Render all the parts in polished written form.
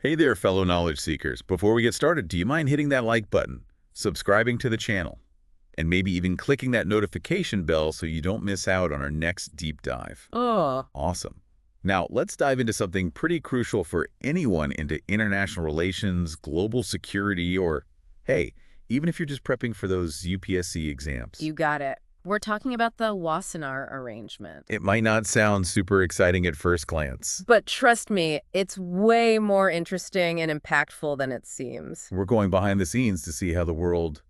Hey there, fellow knowledge seekers. Before we get started, do you mind hitting that like button, subscribing to the channel, and maybe even clicking that notification bell so you don't miss out on our next deep dive? Oh, Awesome. Now, let's dive into something pretty crucial for anyone into international relations, global security, or, hey, even if you're just prepping for those UPSC exams. you got it. We're talking about the Wassenaar arrangement. It might not sound super exciting at first glance. But trust me, it's way more interesting and impactful than it seems. We're going behind the scenes to see how the world,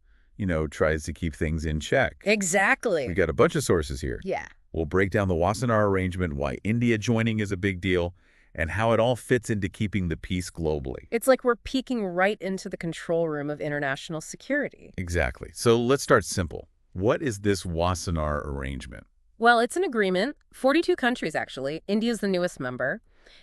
tries to keep things in check. We Exactly. got a bunch of sources here. Yeah. We'll break down the Wassenaar arrangement, why India joining is a big deal, and how it all fits into keeping the peace globally. It's like we're peeking right into the control room of international security. Exactly. So let's start simple. What is this Wassenaar arrangement? Well, it's an agreement. 42 countries, actually. India's the newest member.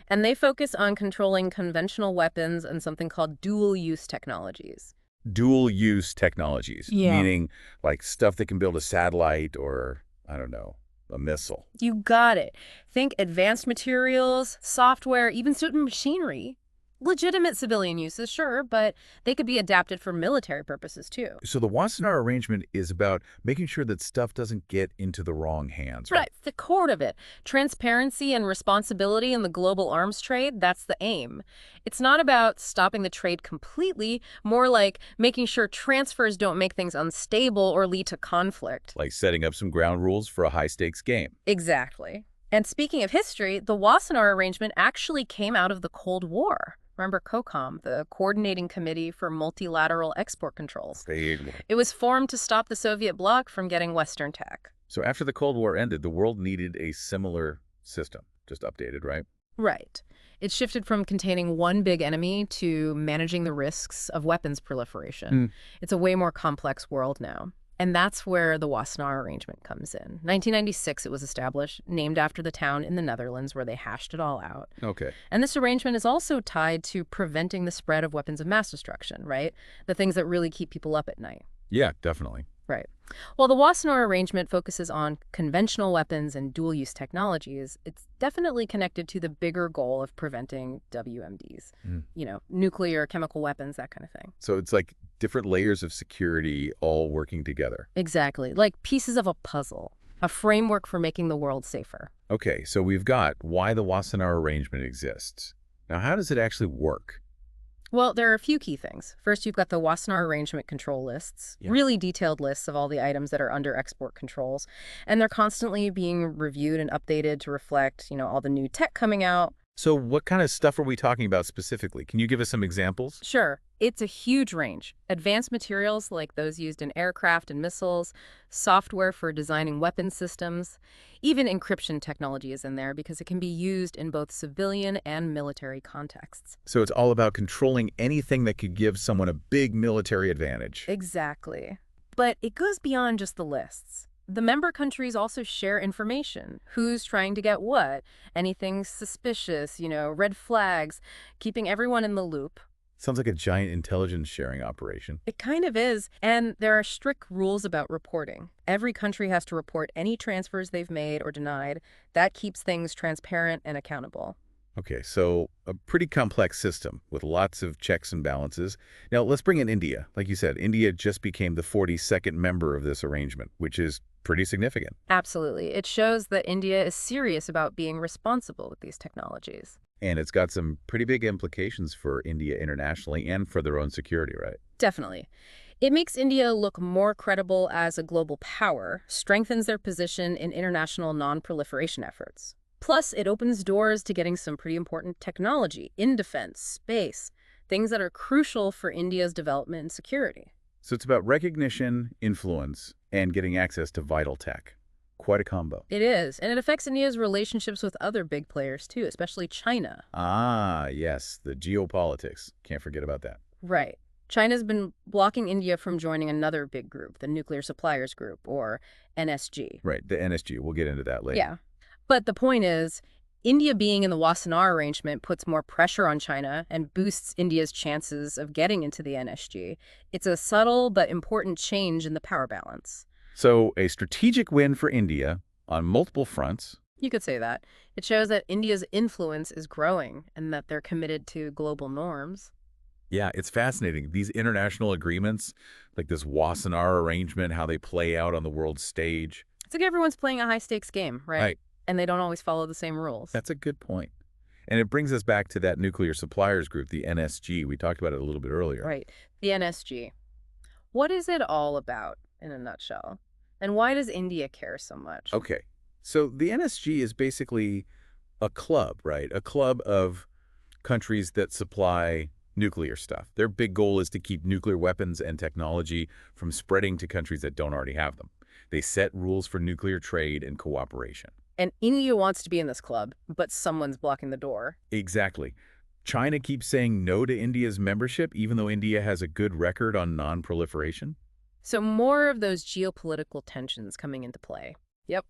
And they focus on controlling conventional weapons and something called dual-use technologies. Dual-use technologies, Yeah. meaning like stuff that can build a satellite or, I don't know, a missile. You got it. Think advanced materials, software, even certain machinery. Legitimate civilian uses, sure, but they could be adapted for military purposes, too. So the Wassenaar arrangement is about making sure that stuff doesn't get into the wrong hands, right? Right, the core of it. Transparency and responsibility in the global arms trade, that's the aim. It's not about stopping the trade completely, more like making sure transfers don't make things unstable or lead to conflict. Like setting up some ground rules for a high-stakes game. Exactly. And speaking of history, the Wassenaar arrangement actually came out of the Cold War. Remember COCOM, the Coordinating Committee for Multilateral Export Controls? Big one. It was formed to stop the Soviet bloc from getting Western tech. So after the Cold War ended, the world needed a similar system, just updated, right? Right. It shifted from containing one big enemy to managing the risks of weapons proliferation. It's a way more complex world now. And that's where the Wassenaar arrangement comes in. 1996 it was established, named after the town in the Netherlands where they hashed it all out. Okay. And this arrangement is also tied to preventing the spread of weapons of mass destruction, right? The things that really keep people up at night. Yeah, definitely. Right. While the Wassenaar arrangement focuses on conventional weapons and dual-use technologies, it's definitely connected to the bigger goal of preventing WMDs. Nuclear, chemical weapons, that kind of thing. So it's like different layers of security all working together. Exactly. Like pieces of a puzzle, a framework for making the world safer. Okay, so we've got why the Wassenaar arrangement exists. Now, how does it actually work? Well, there are a few key things. First, you've got the Wassenaar arrangement control lists, Yeah. really detailed lists of all the items that are under export controls. And they're constantly being reviewed and updated to reflect, all the new tech coming out. So what kind of stuff are we talking about specifically? Can you give us some examples? Sure, it's a huge range. Advanced materials like those used in aircraft and missiles, software for designing weapon systems, even encryption technology is in there because it can be used in both civilian and military contexts. So it's all about controlling anything that could give someone a big military advantage. Exactly. But it goes beyond just the lists. The member countries also share information. Who's trying to get what? Anything suspicious, red flags, keeping everyone in the loop. Sounds like a giant intelligence sharing operation. It kind of is. And there are strict rules about reporting. Every country has to report any transfers they've made or denied. That keeps things transparent and accountable. Okay, so a pretty complex system with lots of checks and balances. Now, let's bring in India. Like you said, India just became the 42nd member of this arrangement, which is pretty significant. Absolutely. It shows that India is serious about being responsible with these technologies. And it's got some pretty big implications for India internationally and for their own security, right? Definitely. It makes India look more credible as a global power, strengthens their position in international non-proliferation efforts. Plus, it opens doors to getting some pretty important technology in defense, space, things that are crucial for India's development and security. So it's about recognition, influence, and getting access to vital tech. Quite a combo. It is, and it affects India's relationships with other big players too, especially China. Ah, yes, the geopolitics. Can't forget about that. Right. China's been blocking India from joining another big group, the Nuclear Suppliers Group, or NSG. Right, the NSG. We'll get into that later. Yeah. But the point is, India being in the Wassenaar arrangement puts more pressure on China and boosts India's chances of getting into the NSG. It's a subtle but important change in the power balance. So a strategic win for India on multiple fronts. You could say that. It shows that India's influence is growing and that they're committed to global norms. Yeah, it's fascinating. These international agreements, like this Wassenaar arrangement, how they play out on the world stage. It's like everyone's playing a high-stakes game, right? Right. And they don't always follow the same rules. That's a good point. And it brings us back to that nuclear suppliers group, the NSG. We talked about it a little bit earlier. Right. The NSG. What is it all about, in a nutshell? And why does India care so much? Okay. So the NSG is basically a club, right? A club of countries that supply nuclear stuff. Their big goal is to keep nuclear weapons and technology from spreading to countries that don't already have them. They set rules for nuclear trade and cooperation. And India wants to be in this club, but someone's blocking the door. Exactly. China keeps saying no to India's membership, even though India has a good record on non-proliferation. So more of those geopolitical tensions coming into play. Yep.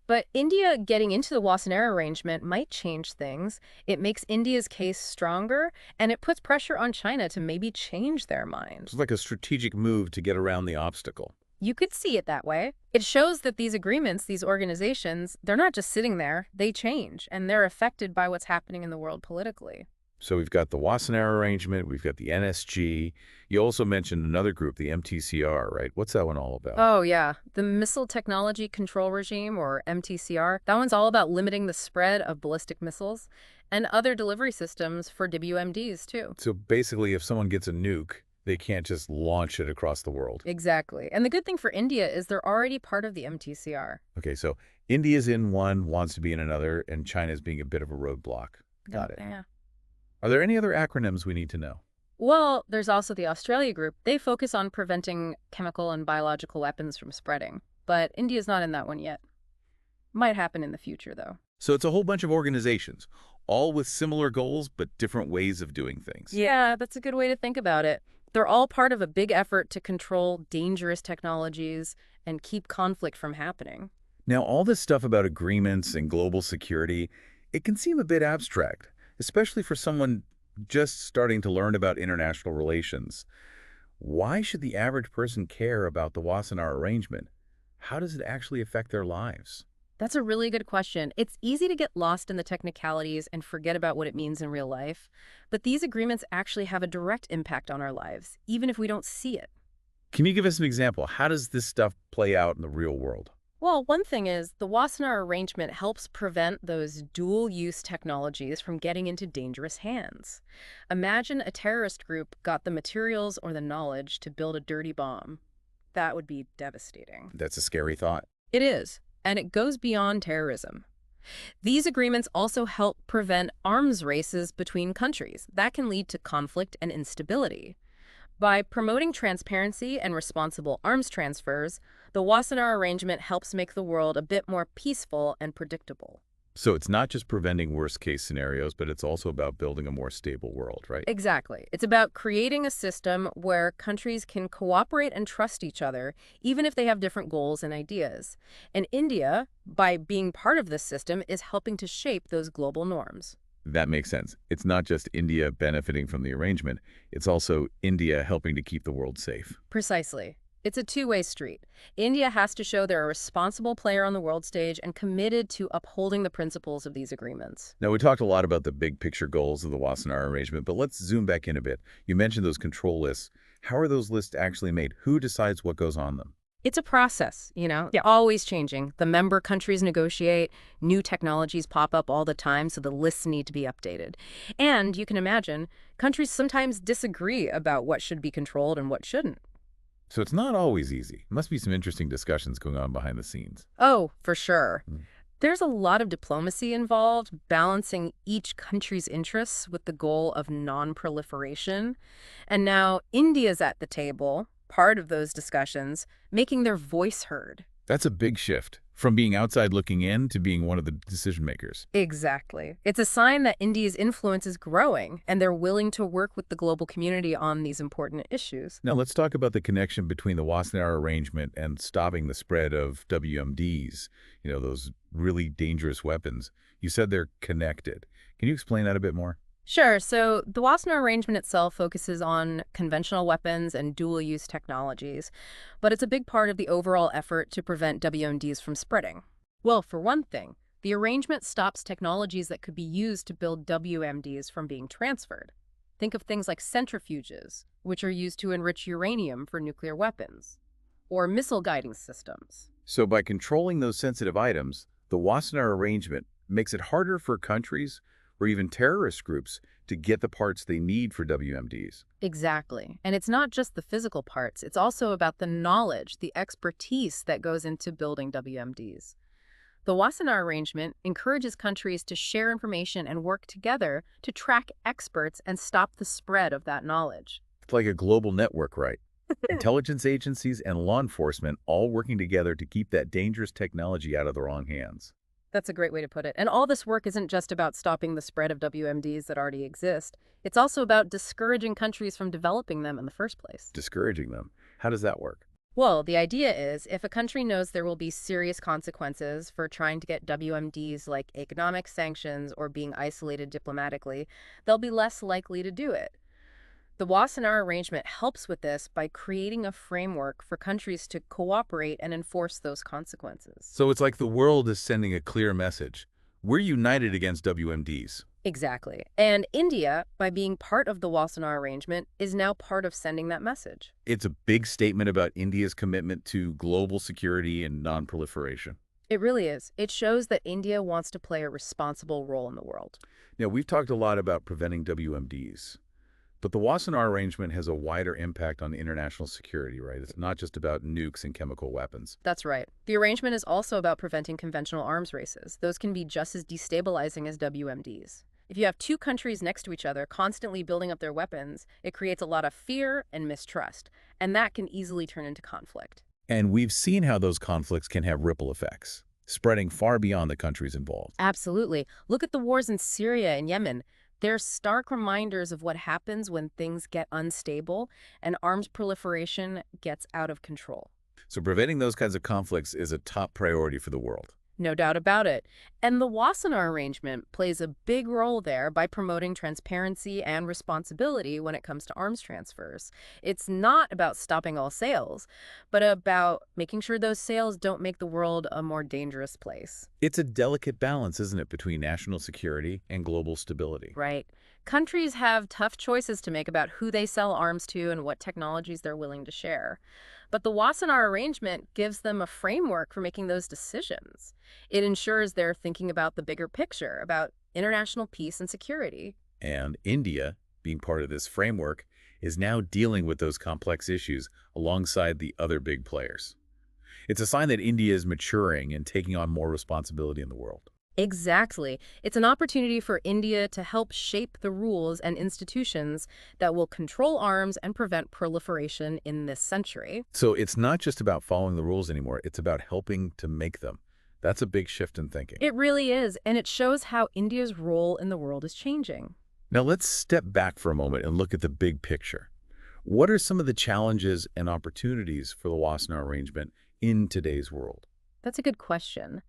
But India getting into the Wassenaar arrangement might change things. It makes India's case stronger, and it puts pressure on China to maybe change their mind. It's like a strategic move to get around the obstacle. You could see it that way. It shows that these agreements, these organizations, they're not just sitting there. They change, and they're affected by what's happening in the world politically. So we've got the Wassenaar arrangement, we've got the NSG. You also mentioned another group, the MTCR, right? What's that one all about? Oh, yeah. The Missile Technology Control Regime, or MTCR, that one's all about limiting the spread of ballistic missiles and other delivery systems for WMDs, too. So basically, if someone gets a nuke, they can't just launch it across the world. Exactly. And the good thing for India is they're already part of the MTCR. Okay, so India's in one, wants to be in another, and China's being a bit of a roadblock. Got it. Yeah. Are there any other acronyms we need to know? Well, there's also the Australia group. They focus on preventing chemical and biological weapons from spreading. But India's not in that one yet. Might happen in the future, though. So it's a whole bunch of organizations, all with similar goals but different ways of doing things. Yeah, that's a good way to think about it. They're all part of a big effort to control dangerous technologies and keep conflict from happening. Now, all this stuff about agreements and global security, it can seem a bit abstract, especially for someone just starting to learn about international relations. Why should the average person care about the Wassenaar arrangement? How does it actually affect their lives? That's a really good question. It's easy to get lost in the technicalities and forget about what it means in real life. But these agreements actually have a direct impact on our lives, even if we don't see it. Can you give us an example? How does this stuff play out in the real world? Well, one thing is the Wassenaar arrangement helps prevent those dual-use technologies from getting into dangerous hands. Imagine a terrorist group got the materials or the knowledge to build a dirty bomb. That would be devastating. That's a scary thought. It is, and it goes beyond terrorism. These agreements also help prevent arms races between countries. That can lead to conflict and instability. By promoting transparency and responsible arms transfers, the Wassenaar arrangement helps make the world a bit more peaceful and predictable. So it's not just preventing worst-case scenarios, but it's also about building a more stable world, right? Exactly. It's about creating a system where countries can cooperate and trust each other, even if they have different goals and ideas. And India, by being part of this system, is helping to shape those global norms. That makes sense. It's not just India benefiting from the arrangement. It's also India helping to keep the world safe. Precisely. It's a two-way street. India has to show they're a responsible player on the world stage and committed to upholding the principles of these agreements. Now, we talked a lot about the big picture goals of the Wassenaar arrangement, but let's zoom back in a bit. You mentioned those control lists. How are those lists actually made? Who decides what goes on them? It's a process, always changing. The member countries negotiate, new technologies pop up all the time, so the lists need to be updated. And you can imagine, countries sometimes disagree about what should be controlled and what shouldn't. So it's not always easy. Must be some interesting discussions going on behind the scenes. Oh, for sure. There's a lot of diplomacy involved, balancing each country's interests with the goal of non-proliferation. And now India's at the table, part of those discussions, making their voice heard. That's a big shift, from being outside looking in to being one of the decision makers. Exactly. It's a sign that India's influence is growing, and they're willing to work with the global community on these important issues. Now, let's talk about the connection between the Wassenaar arrangement and stopping the spread of WMDs, those really dangerous weapons. You said they're connected. Can you explain that a bit more? Sure. So the Wassenaar arrangement itself focuses on conventional weapons and dual-use technologies, but it's a big part of the overall effort to prevent WMDs from spreading. Well, for one thing, The arrangement stops technologies that could be used to build WMDs from being transferred. Think of things like centrifuges, which are used to enrich uranium for nuclear weapons, or missile guiding systems. So by controlling those sensitive items, the Wassenaar arrangement makes it harder for countries or even terrorist groups to get the parts they need for WMDs. Exactly. And it's not just the physical parts, it's also about the knowledge, the expertise that goes into building WMDs. The Wassenaar arrangement encourages countries to share information and work together to track experts and stop the spread of that knowledge. It's like a global network, right? Intelligence agencies and law enforcement all working together to keep that dangerous technology out of the wrong hands. That's a great way to put it. And all this work isn't just about stopping the spread of WMDs that already exist. It's also about discouraging countries from developing them in the first place. Discouraging them. How does that work? Well, the idea is if a country knows there will be serious consequences for trying to get WMDs like economic sanctions or being isolated diplomatically, they'll be less likely to do it. The Wassenaar arrangement helps with this by creating a framework for countries to cooperate and enforce those consequences. So it's like the world is sending a clear message. We're united against WMDs. Exactly. And India, by being part of the Wassenaar arrangement, is now part of sending that message. It's a big statement about India's commitment to global security and non-proliferation. It really is. It shows that India wants to play a responsible role in the world. Now, we've talked a lot about preventing WMDs, but the Wassenaar arrangement has a wider impact on international security, right? It's not just about nukes and chemical weapons. That's right. The arrangement is also about preventing conventional arms races. Those can be just as destabilizing as WMDs. If you have two countries next to each other constantly building up their weapons, it creates a lot of fear and mistrust, and that can easily turn into conflict. And we've seen how those conflicts can have ripple effects, spreading far beyond the countries involved. Absolutely. Look at the wars in Syria and Yemen. They're stark reminders of what happens when things get unstable and arms proliferation gets out of control. So preventing those kinds of conflicts is a top priority for the world. No doubt about it. And the Wassenaar arrangement plays a big role there by promoting transparency and responsibility when it comes to arms transfers. It's not about stopping all sales, but about making sure those sales don't make the world a more dangerous place. It's a delicate balance, isn't it, between national security and global stability? Right. Countries have tough choices to make about who they sell arms to and what technologies they're willing to share. But the Wassenaar arrangement gives them a framework for making those decisions. It ensures they're thinking about the bigger picture, about international peace and security. And India, being part of this framework, is now dealing with those complex issues alongside the other big players. It's a sign that India is maturing and taking on more responsibility in the world. Exactly. It's an opportunity for India to help shape the rules and institutions that will control arms and prevent proliferation in this century. So it's not just about following the rules anymore, it's about helping to make them. That's a big shift in thinking. It really is, and it shows how India's role in the world is changing. Now let's step back for a moment and look at the big picture. What are some of the challenges and opportunities for the Wassenaar arrangement in today's world? That's a good question.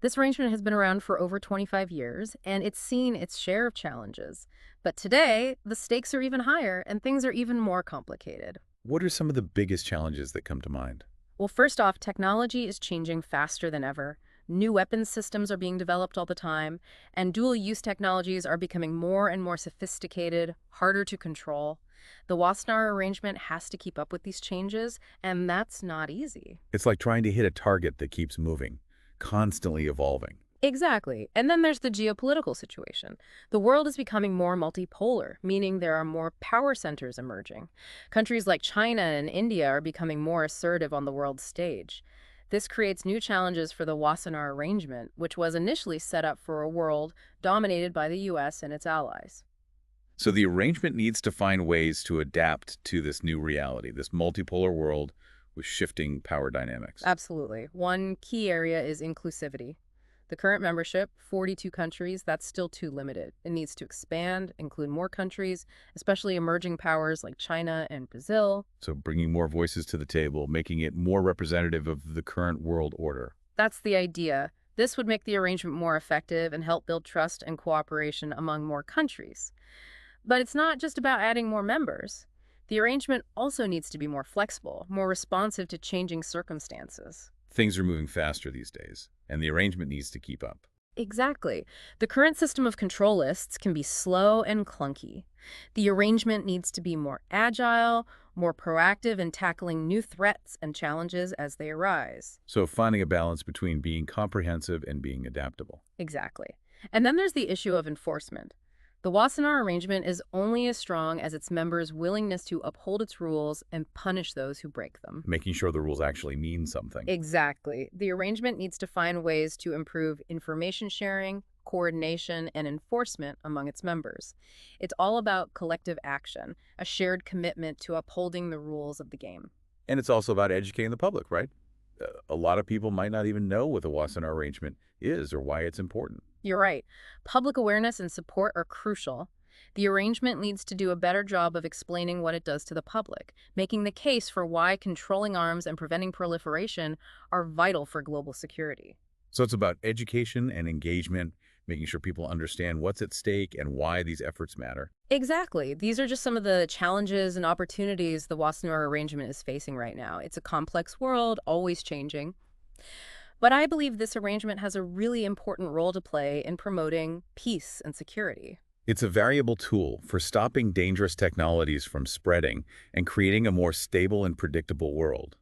This arrangement has been around for over 25 years, and it's seen its share of challenges. But today, the stakes are even higher, and things are even more complicated. What are some of the biggest challenges that come to mind? Well, first off, technology is changing faster than ever. New weapons systems are being developed all the time, and dual-use technologies are becoming more and more sophisticated, harder to control. The Wassenaar arrangement has to keep up with these changes, and that's not easy. It's like trying to hit a target that keeps moving, constantly evolving. Exactly. And then there's the geopolitical situation. The world is becoming more multipolar, meaning there are more power centers emerging. Countries like China and India are becoming more assertive on the world stage. This creates new challenges for the Wassenaar arrangement, which was initially set up for a world dominated by the U.S. and its allies. So the arrangement needs to find ways to adapt to this new reality, this multipolar world with shifting power dynamics. Absolutely. One key area is inclusivity. The current membership, 42 countries, that's still too limited. It needs to expand, include more countries, especially emerging powers like China and Brazil. So bringing more voices to the table, making it more representative of the current world order. That's the idea. This would make the arrangement more effective and help build trust and cooperation among more countries. But it's not just about adding more members. The arrangement also needs to be more flexible, more responsive to changing circumstances. Things are moving faster these days, and the arrangement needs to keep up. Exactly. The current system of control lists can be slow and clunky. The arrangement needs to be more agile, more proactive in tackling new threats and challenges as they arise. So finding a balance between being comprehensive and being adaptable. Exactly. And then there's the issue of enforcement. The Wassenaar arrangement is only as strong as its members' willingness to uphold its rules and punish those who break them. Making sure the rules actually mean something. Exactly. The arrangement needs to find ways to improve information sharing, coordination, and enforcement among its members. It's all about collective action, a shared commitment to upholding the rules of the game. And it's also about educating the public, right? A lot of people might not even know what the Wassenaar arrangement is or why it's important. You're right. Public awareness and support are crucial. The arrangement needs to do a better job of explaining what it does to the public, making the case for why controlling arms and preventing proliferation are vital for global security. So it's about education and engagement, making sure people understand what's at stake and why these efforts matter. Exactly. These are just some of the challenges and opportunities the Wassenaar arrangement is facing right now. It's a complex world, always changing. But I believe this arrangement has a really important role to play in promoting peace and security. It's a valuable tool for stopping dangerous technologies from spreading and creating a more stable and predictable world.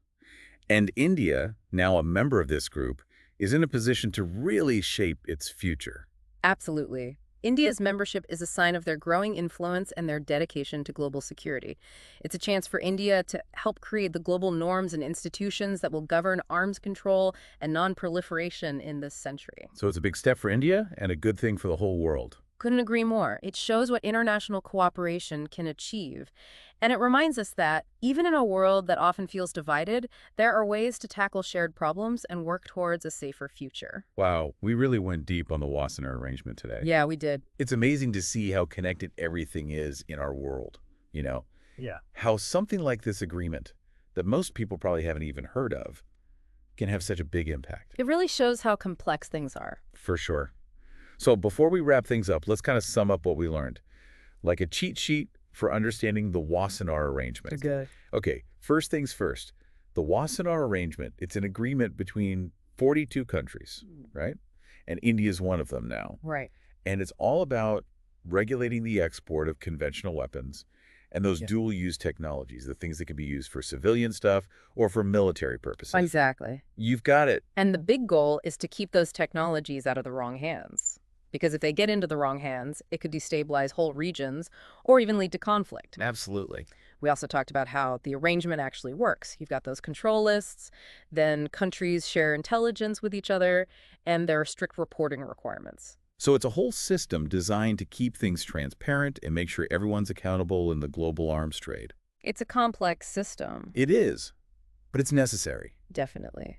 And India, now a member of this group, is in a position to really shape its future. Absolutely. India's membership is a sign of their growing influence and their dedication to global security. It's a chance for India to help create the global norms and institutions that will govern arms control and non-proliferation in this century. So it's a big step for India and a good thing for the whole world. Couldn't agree more. It shows what international cooperation can achieve. And it reminds us that, even in a world that often feels divided, there are ways to tackle shared problems and work towards a safer future. Wow, we really went deep on the Wassenaar arrangement today. Yeah, we did. It's amazing to see how connected everything is in our world, you know? Yeah. How something like this agreement, that most people probably haven't even heard of, can have such a big impact. It really shows how complex things are. For sure. So before we wrap things up, let's kind of sum up what we learned. Like a cheat sheet for understanding the Wassenaar arrangement. Good. Okay, first things first. The Wassenaar arrangement, it's an agreement between 42 countries, right? And India is one of them now. Right. And it's all about regulating the export of conventional weapons and those dual-use technologies, the things that can be used for civilian stuff or for military purposes. Exactly. You've got it. And the big goal is to keep those technologies out of the wrong hands. Because if they get into the wrong hands, it could destabilize whole regions or even lead to conflict. Absolutely. We also talked about how the arrangement actually works. You've got those control lists, then countries share intelligence with each other, and there are strict reporting requirements. So it's a whole system designed to keep things transparent and make sure everyone's accountable in the global arms trade. It's a complex system. It is, but it's necessary. Definitely.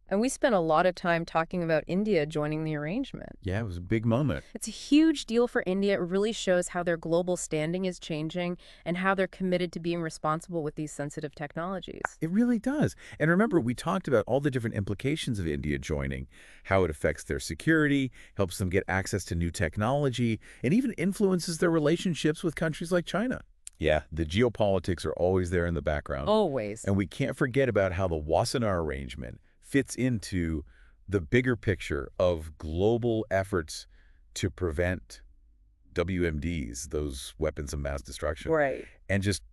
And we spent a lot of time talking about India joining the arrangement. Yeah, it was a big moment. It's a huge deal for India. It really shows how their global standing is changing and how they're committed to being responsible with these sensitive technologies. It really does. And remember, we talked about all the different implications of India joining, how it affects their security, helps them get access to new technology, and even influences their relationships with countries like China. Yeah, the geopolitics are always there in the background. Always. And we can't forget about how the Wassenaar arrangement fits into the bigger picture of global efforts to prevent WMDs, those weapons of mass destruction. Right. And just,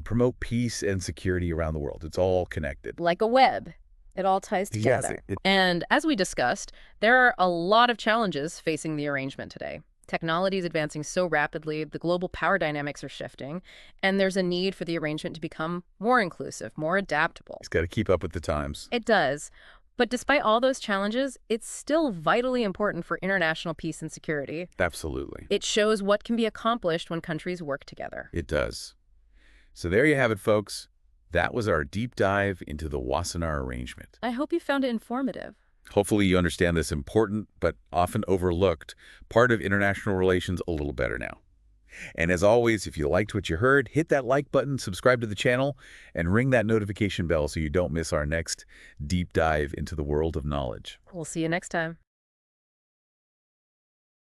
promote peace and security around the world. It's all connected. Like a web. It all ties together. Yes, And as we discussed, there are a lot of challenges facing the arrangement today. Technology is advancing so rapidly, the global power dynamics are shifting, and there's a need for the arrangement to become more inclusive, more adaptable. It's got to keep up with the times. It does. But despite all those challenges, it's still vitally important for international peace and security. Absolutely. It shows what can be accomplished when countries work together. It does. So there you have it, folks. That was our deep dive into the Wassenaar arrangement. I hope you found it informative. Hopefully you understand this important but often overlooked part of international relations a little better now. And as always, if you liked what you heard, hit that like button, subscribe to the channel, and ring that notification bell so you don't miss our next deep dive into the world of knowledge. We'll see you next time.